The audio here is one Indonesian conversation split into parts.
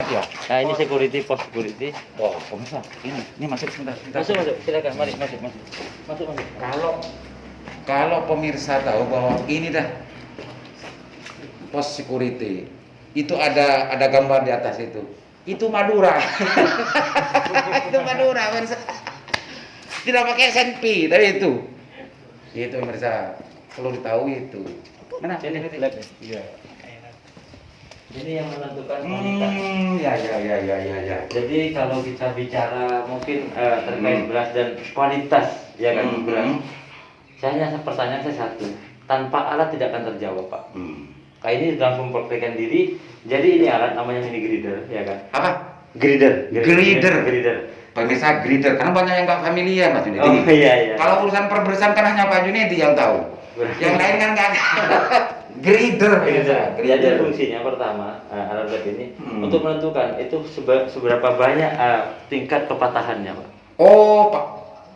ya? Nah, ini security, pos security. Oh, pemirsa, ini masuk sebentar. Masuk, silakan. Mari, masuk. Kalau pemirsa tahu bahwa ini dah pos security, itu ada gambar di atas itu. Itu Madura. Itu Madura, pemirsa. Tidak pakai SNP, tapi itu. Itu pemirsa, perlu diketahui itu. Mana? Ini lab ya? Iya. Ini yang menentukan kualitas. Ya. Jadi kalau kita bicara mungkin terkait beras dan kualitas ya kan beras. Pertanyaan saya satu, tanpa alat tidak akan terjawab, Pak. Kayak ini langsung praktekkan diri. Jadi ini alat namanya mini grinder, ya kan? Apa? Grinder. Pemirsa grinder, karena banyak yang nggak familiar Mas Junedi. Oh iya. Kalau urusan perberasan kan hanya Pak Junedi yang tahu. Yang lain kan nggak. Grinder. Jadi fungsinya pertama alat berat ini untuk menentukan itu seberapa banyak tingkat kepatahannya, Pak.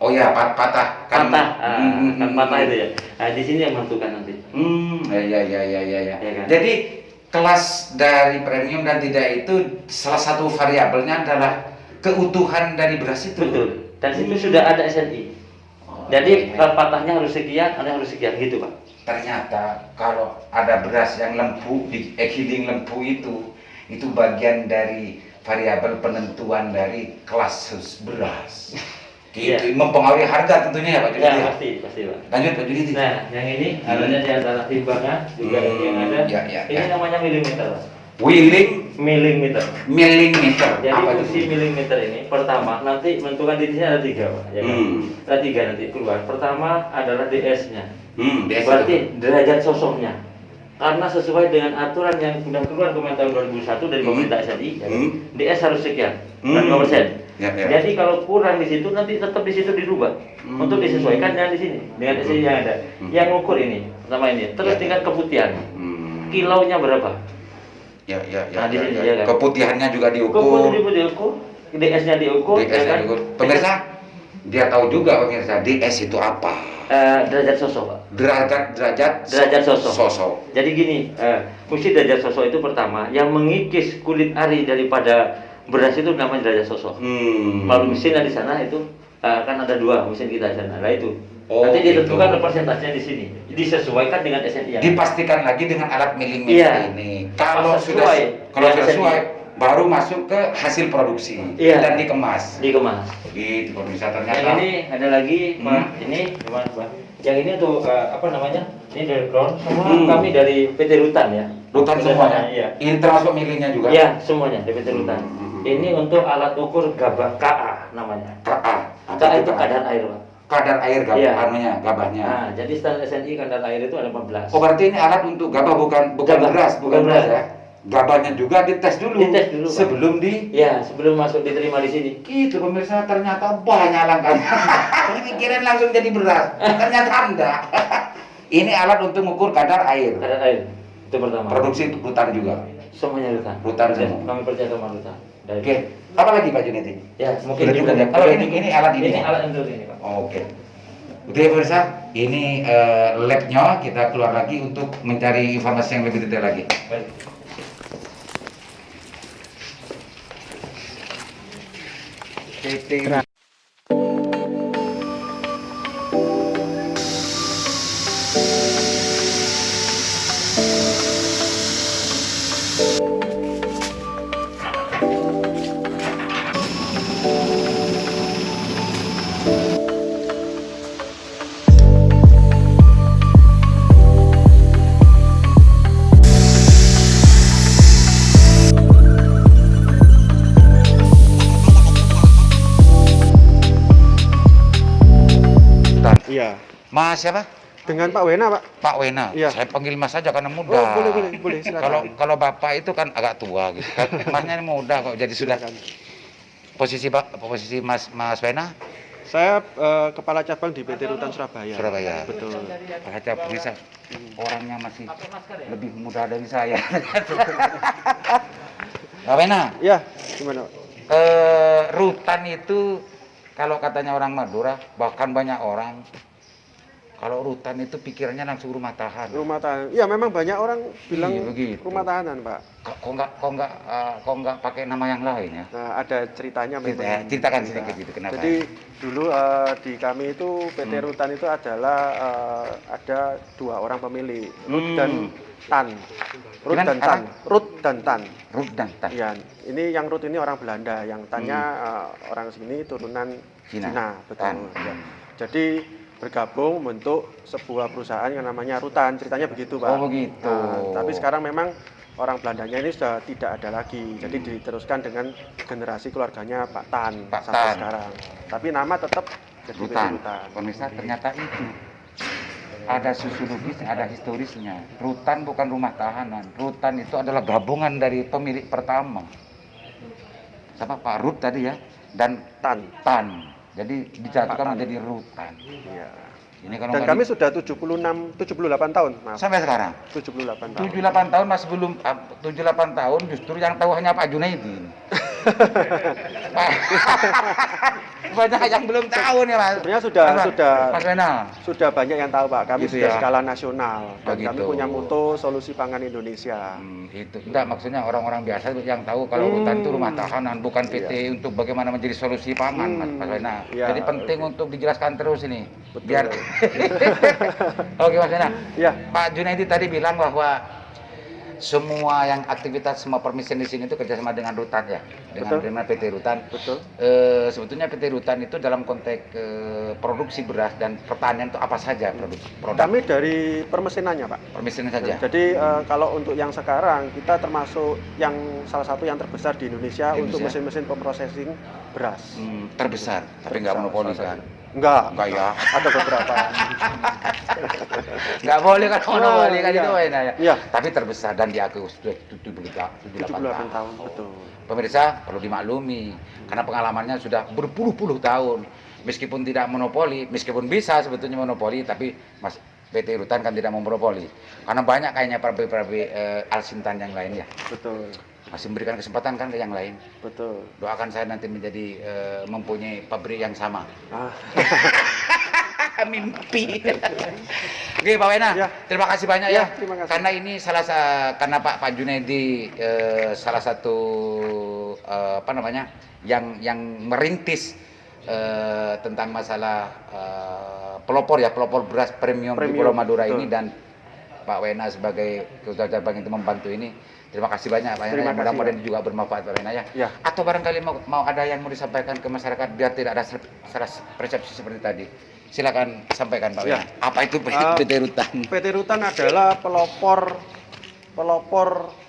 Oh ya, patah kan. Patah itu ya. Nah, di sini yang menentukan nanti. Ya. Ya kan? Jadi kelas dari premium dan tidak itu salah satu variabelnya adalah keutuhan dari beras itu. Betul. Dan situ sudah ada SNI. Jadi patahnya harus sekian, ada harus sekian gitu, Pak. Ternyata kalau ada beras yang lempu di giling lempu itu bagian dari variabel penentuan dari kelas beras. Gitu, mempengaruhi harga tentunya ya Pak Junedi. Ya, pasti Pak. Lanjut Pak Junedi. Nah, yang ini adanya di antara timbangan juga yang ada. Ini namanya milimeter, Pak. Milimeter. Apa Jadi itu? fungsi milimeter ini pertama nanti menentukan di sini ada 3, Pak. Ya kan? Ada 3 nanti keluar. Pertama adalah DS-nya. Berarti derajat sosoknya. Karena sesuai dengan aturan yang sudah keluar kemarin tahun 2001 dari pemerintah SNI, ya kan? DS harus sekian, 5%. Jadi kalau kurang di situ nanti tetap di situ dirubah untuk disesuaikan dengan di sini dengan SNI yang ada. Yang ngukur ini pertama ini. Terus tingkat keputihan. Kilonya berapa? Nah, di sini, ya kan? Keputihannya juga diukur. DS-nya diukur. Pemirsa, dia tahu juga pemirsa DS itu apa? Derajat sosok, Pak. Derajat sosok. Jadi gini, fungsi derajat sosok itu pertama yang mengikis kulit ari daripada beras itu namanya derajat sosok. Kalau mesinnya di sana itu kan ada 2 mesin kita di sana. Nah itu. Nanti ditentukan persentasenya di sini. Disesuaikan dengan SNI. Dipastikan lagi dengan alat milimeter ini. Kalau sudah sesuai baru masuk ke hasil produksi dan dikemas. Gitu pemirsa ternyata. Yang ini ada lagi, Pak. Ini gimana, Pak? Yang ini untuk apa namanya? Ini dari ground semua kami dari PT Rutan ya. Rutan semuanya. Iya. Ini termasuk miliknya juga. Iya, semuanya dari PT Rutan. Ini untuk alat ukur gabah KA namanya. KA itu kadar air, Pak. Kadar air gabahnya. Nah, jadi standar SNI kadar air itu ada 14. Oh, berarti ini alat untuk gabah bukan beras ya. Gabahnya juga dites dulu. Sebelum sebelum masuk diterima di sini. Gitu pemirsa, ternyata banyak langkahnya. Ini kirain langsung jadi beras. Ternyata enggak. Ini alat untuk mengukur kadar air. Kadar air. Itu pertama. Produksi Rutan juga. Semuanya Rutan. Rutan semua. Kami percaya sama Rutan. Oke. Apa lagi Pak Junedi? Ya, mungkin juga. Kalau ini alat ini. Ini alat untuk ini, Pak. Oke. Oke pemirsa, ini labnya kita keluar lagi untuk mencari informasi yang lebih detail lagi. Baik. Iya. Mas siapa? Dengan Pak Wena, Pak. Pak Wena. Iya. Saya panggil Mas saja karena muda. Oh, boleh, silakan. Kalau Bapak itu kan agak tua gitu. Masnya ini muda kok, jadi sudah. Posisi Mas Wena? Saya kepala cabang di PT Rutan Surabaya. Betul. Kepala cabang bisa. Orangnya masih lebih muda dari saya. Pak Wena? Iya, gimana, Pak? Rutan itu kalau katanya orang Madura, bahkan banyak orang, Kalau rutan itu pikirannya langsung rumah tahanan. Rumah tahanan. Iya, memang banyak orang bilang Iya, begitu. rumah tahanan, Pak. Kok nggak pakai nama yang lain ya? Nah, ada ceritanya memang. Ceritakan sedikit gitu kenapa? Jadi dulu di kami itu PT Rutan itu adalah ada 2 orang pemilik, Rut dan Tan. Rut Gimana? dan Tan. Rut dan Tan. Rut dan Tan. Iya, ini yang Rut ini orang Belanda, yang Tannya orang sini turunan Cina, betul. Tan. Ya. Jadi bergabung membentuk sebuah perusahaan yang namanya Rutan, ceritanya begitu, Pak. Oh, begitu. Nah, tapi sekarang memang orang Belandanya ini sudah tidak ada lagi, jadi diteruskan dengan generasi keluarganya Pak Tan Pak sampai Tan. sekarang. Tapi nama tetap jadi PT Rutan. Rutan. Pemirsa, ternyata itu ada sosiologis, ada historisnya. Rutan bukan rumah tahanan. Rutan itu adalah gabungan dari pemilik pertama. Sama Pak Rut tadi ya, dan Tan. Jadi dijatuhkan menjadi Rutan. Iya. Ini kalau Dan nggak kami sudah 78 tahun, maaf. sampai sekarang 78 tahun. 78 tahun masih belum 78 tahun justru yang tahu hanya Pak Junaidi. Pak, banyak yang belum tahu nih Mas. Sebenarnya sudah Mas Wena. sudah banyak yang tahu, Pak. Kami Gitu sudah ya. skala nasional dan kami Begitu. punya moto solusi pangan Indonesia. Itu enggak maksudnya orang-orang biasa yang tahu kalau rutan itu rumah tahanan bukan PT untuk bagaimana menjadi solusi pangan Mas Wena. Iya. Jadi penting untuk dijelaskan terus ini. Betul. Biar Oke Mas Wena. Iya. Pak Junaidi tadi bilang bahwa semua yang aktivitas semua permisen di sini itu kerjasama dengan Rutan ya, dengan PT Rutan. Betul. Sebetulnya PT Rutan itu dalam konteks produksi beras dan pertanian itu apa saja produk Kami dari permesinannya, Pak. permisen saja. Jadi kalau untuk yang sekarang kita termasuk yang salah satu yang terbesar di Indonesia untuk mesin-mesin pemrosesing beras. Terbesar, tapi nggak monopoli salah kan? satu. Enggak ya. Ada beberapa. Nggak boleh kan monopoli kan iya. itu Wena ya. Iya. Tapi terbesar dan diakui sudah 78 tahun, betul. Pemirsa perlu dimaklumi karena pengalamannya sudah berpuluh-puluh tahun. Meskipun tidak monopoli, meskipun bisa sebetulnya monopoli, tapi Mas PT Rutan kan tidak monopoli. Karena banyak kayaknya pabrik-pabrik Alsintan yang lain ya. Betul. Masih memberikan kesempatan kan ke yang lain. Betul. Doakan saya nanti menjadi mempunyai pabrik yang sama. Ah. Mimpi. Oke Pak Wena, Ya. terima kasih banyak ya. Terima kasih. Karena ini karena Pak Junaidi salah satu apa namanya yang merintis tentang masalah pelopor beras premium di Pulau Madura betul. ini dan Pak Wena sebagai ketua cabang itu membantu ini. Terima kasih banyak Pak Wena. Terima kasih, Mudah-mudahan juga bermanfaat Pak Wena ya. Ya. Atau barangkali mau ada yang mau disampaikan ke masyarakat biar tidak ada salah persepsi seperti tadi. Silakan sampaikan Pak Wena. Ya. Apa itu PT Rutan? PT Rutan adalah pelopor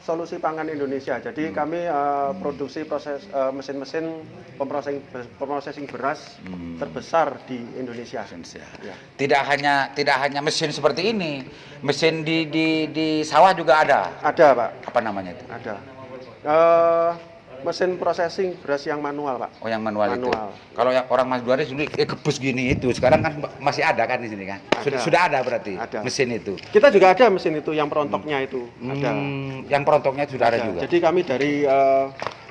solusi pangan Indonesia. Jadi kami produksi mesin-mesin pemrosesing beras terbesar di Indonesia. Ya. Tidak hanya mesin seperti ini, mesin di sawah juga ada. Ada, Pak. Apa namanya itu? Ada. Mesin processing beras yang manual, Pak. Oh yang manual itu. Manual. Kalau yang orang Mas Duaris dulu gebus gini itu, sekarang kan masih ada kan di sini kan? Sudah ada berarti Ada. mesin itu. Kita juga ada mesin itu yang perontoknya itu. Ada. Yang perontoknya sudah ada juga. Jadi kami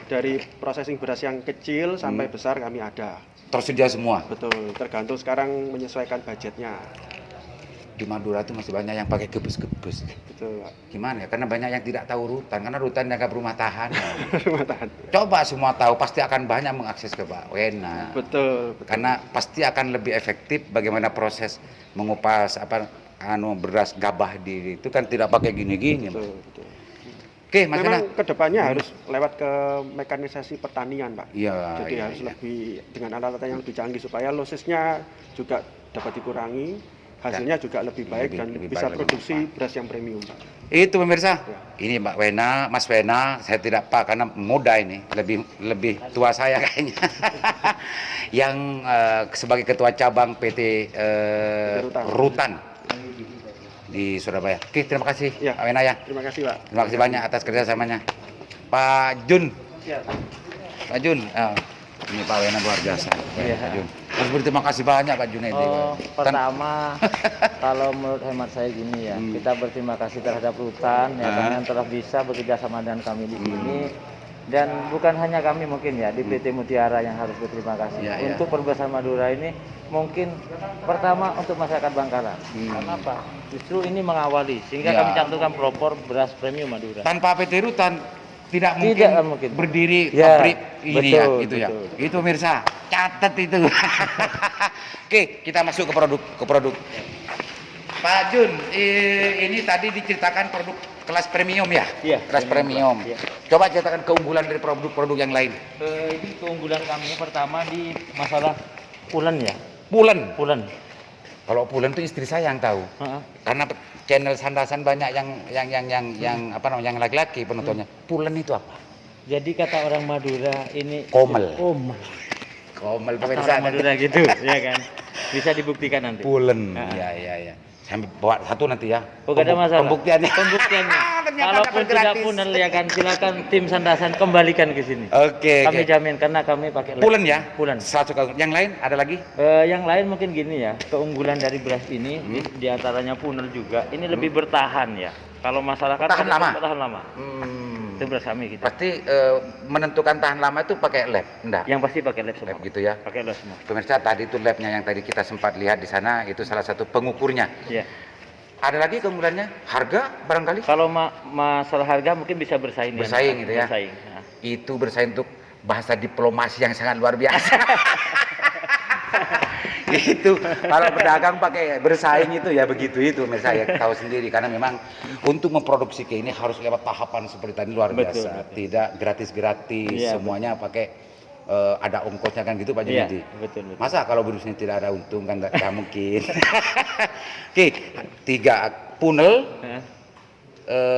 dari processing beras yang kecil sampai besar kami ada. Tersedia semua. Betul, tergantung sekarang menyesuaikan budgetnya. Di Madura itu masih banyak yang pakai gebus-gebus. Betul, Pak. Gimana ya? Karena banyak yang tidak tahu rutan, karena rutan dianggap rumah tahanan. Rumah tahan. Coba semua tahu, pasti akan banyak mengakses ke Pak Wena. Betul. Karena pasti akan lebih efektif bagaimana proses mengupas beras gabah di itu kan tidak pakai gini-gini. Betul, betul. Oke, Mas Wena. Memang kedepannya harus lewat ke mekanisasi pertanian, Pak. Iya. Jadi harus lebih dengan alat-alat yang lebih canggih supaya losesnya juga dapat dikurangi, hasilnya juga lebih baik dan lebih bisa baik, lebih produksi beras yang premium, Pak. Itu pemirsa. Ya. Ini Mbak Wena, Mas Wena, saya tidak Pak karena muda ini, lebih tua saya kayaknya. Yang sebagai ketua cabang PT Rutan di Surabaya. Oke, terima kasih Ya. Pak Wena ya. Terima kasih, Pak. Terima kasih banyak atas kerjasamanya. Pak Jun. Ya. Pak Jun. Ini Pak Wena luar biasa. Iya. Pak Jun. Harus berterima kasih banyak Pak Junaidi. Oh, pertama kalau menurut hemat saya gini ya, kita berterima kasih terhadap Rutan ya karena yang telah bisa bekerja sama dengan kami di sini Dan bukan hanya kami mungkin ya di PT Mutiara yang harus berterima kasih. Ya, ya. Untuk perbesar Madura ini mungkin pertama untuk masyarakat Bangkalan. Kenapa? Justru ini mengawali sehingga Ya. kami cantumkan pelopor beras premium Madura. Tanpa PT Rutan tidak Tidak mungkin, mungkin. berdiri Ya, pabrik ini ya, betul, gitu ya. betul. Itu Mirsa, catat itu. Oke, kita masuk ke produk. Pak Jun, ini tadi diceritakan produk kelas premium ya? Iya, Kelas premium. Iya. Coba ceritakan keunggulan dari produk-produk yang lain. Ini keunggulan kami pertama di masalah pulen ya. Pulen. Pulen. Kalau pulen itu istri saya yang tahu. Heeh. Karena channel sandasan banyak yang apa namanya, yang laki-laki penontonnya. Pulen itu apa? Jadi kata orang Madura ini Komel. Komel. Kata Kata orang Madura gitu, ya kan? Bisa dibuktikan nanti. Pulen. Ah. Iya. Sampai bawa satu nanti ya. Oh, gak ada masalah. Pembuktiannya. Pembuktiannya. Ternyata Kalaupun dapat tidak gratis. punel ya kan silakan tim sandasan kembalikan ke sini. Oke. Kami jamin karena kami pakai lab. Pulen ya? Pulen. Satu yang lain ada lagi? Yang lain mungkin gini ya, keunggulan dari beras ini di antaranya punel juga. Ini lebih bertahan ya. Kalau masalah kan Tahan lama? Tahan lama. Itu beras kami kita. Pasti menentukan tahan lama itu pakai lab, enggak? Yang pasti pakai lab semua. Lab gitu ya. Pakai lab semua. Pemirsa, tadi itu labnya yang tadi kita sempat lihat di sana, itu salah satu pengukurnya. Iya. Ada lagi keunggulannya? Harga barangkali? Kalau masalah harga mungkin bisa bersaing. dengan Bersaing kita. gitu ya? Bersaing. Nah. Itu bersaing untuk bahasa diplomasi yang sangat luar biasa. Itu kalau pedagang pakai bersaing itu ya begitu itu, saya tahu sendiri karena memang untuk memproduksi kayak ini harus lewat tahapan seperti tadi luar Betul, biasa. betul. Tidak gratis-gratis, Iya, semuanya pakai ada ongkosnya kan gitu Pak Iya, Junedi. betul. Masa kalau bisnis tidak ada untung kan nggak mungkin. Oke, 3 punel, Hah?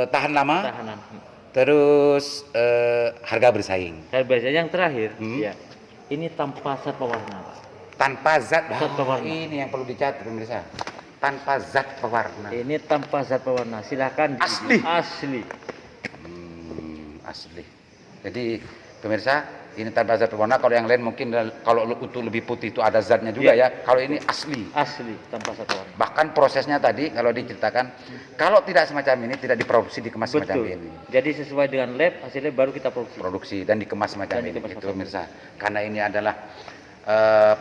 tahan lama, Tahanan. terus harga bersaing. Harga yang terakhir, Hmm. ya. Ini tanpa zat pewarna, Pak. Tanpa zat, Zat pewarna. ini yang perlu dicatat pemirsa. Tanpa zat pewarna. Ini tanpa zat pewarna. Silakan. Asli? Asli. Asli. Jadi pemirsa, ini tanpa zat pewarna. Kalau yang lain mungkin kalau untuk lebih putih itu ada zatnya juga ya. Kalau ini asli. Asli tanpa zat pewarna. Bahkan prosesnya tadi kalau diceritakan, kalau tidak semacam ini tidak diproduksi dikemas semacam Betul. ini. Jadi sesuai dengan lab, hasilnya baru kita Produksi dan dikemas semacam Dan ini. dikemas Itu semacam pemirsa. Karena ini adalah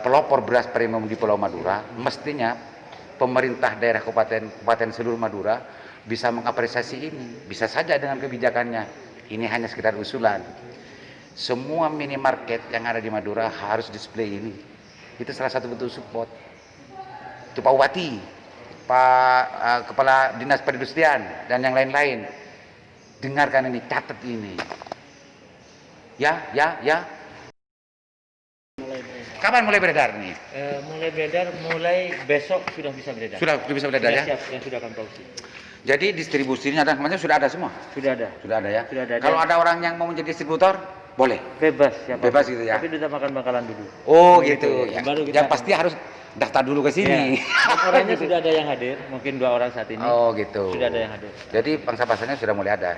pelopor beras premium di Pulau Madura, mestinya pemerintah daerah kabupaten seluruh Madura bisa mengapresiasi ini. Bisa saja dengan kebijakannya. Ini hanya sekedar usulan. Semua minimarket yang ada di Madura harus display ini. Itu salah satu bentuk support. Itu Pak Bupati, Pak Kepala Dinas Perindustrian dan yang lain-lain. Dengarkan ini, catat ini. Ya. Kapan mulai beredar nih? Mulai beredar, mulai besok sudah bisa beredar. Sudah bisa beredar ya? Siap, yang sudah akan produksi. Jadi distribusinya dan semuanya sudah ada semua? Sudah ada. Sudah ada ya? Sudah ada. Kalau ada orang yang mau menjadi distributor, boleh? Bebas siapa? Bebas gitu ya? Tapi kita makan Bangkalan dulu. Oh Begitu, gitu. ya. Baru kita Yang akan- pasti harus daftar dulu ke sini. Ya. Orangnya sudah ada yang hadir, mungkin 2 orang saat ini. Oh gitu. Sudah ada yang hadir. Jadi pangsa pasarnya sudah mulai ada.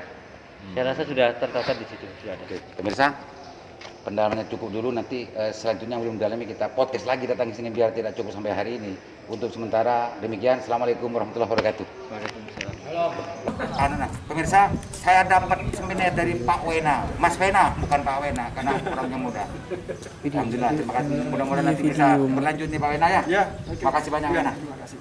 Saya rasa sudah tercatat di situ, sudah ada. Oke, pemirsa, pendalamannya cukup dulu. Nanti selanjutnya belum dalami kita podcast lagi datang ke sini biar tidak cukup sampai hari ini. Untuk sementara demikian. Assalamualaikum warahmatullahi wabarakatuh. Waalaikumsalam. Pemirsa, saya dapat souvenir dari Pak Wena, Mas Wena, bukan Pak Wena, karena orangnya muda. Alhamdulillah, terima kasih. Mudah-mudahan nanti bisa berlanjut nih Pak Wena ya. Ya, Makasih banyak Wena. Terima kasih.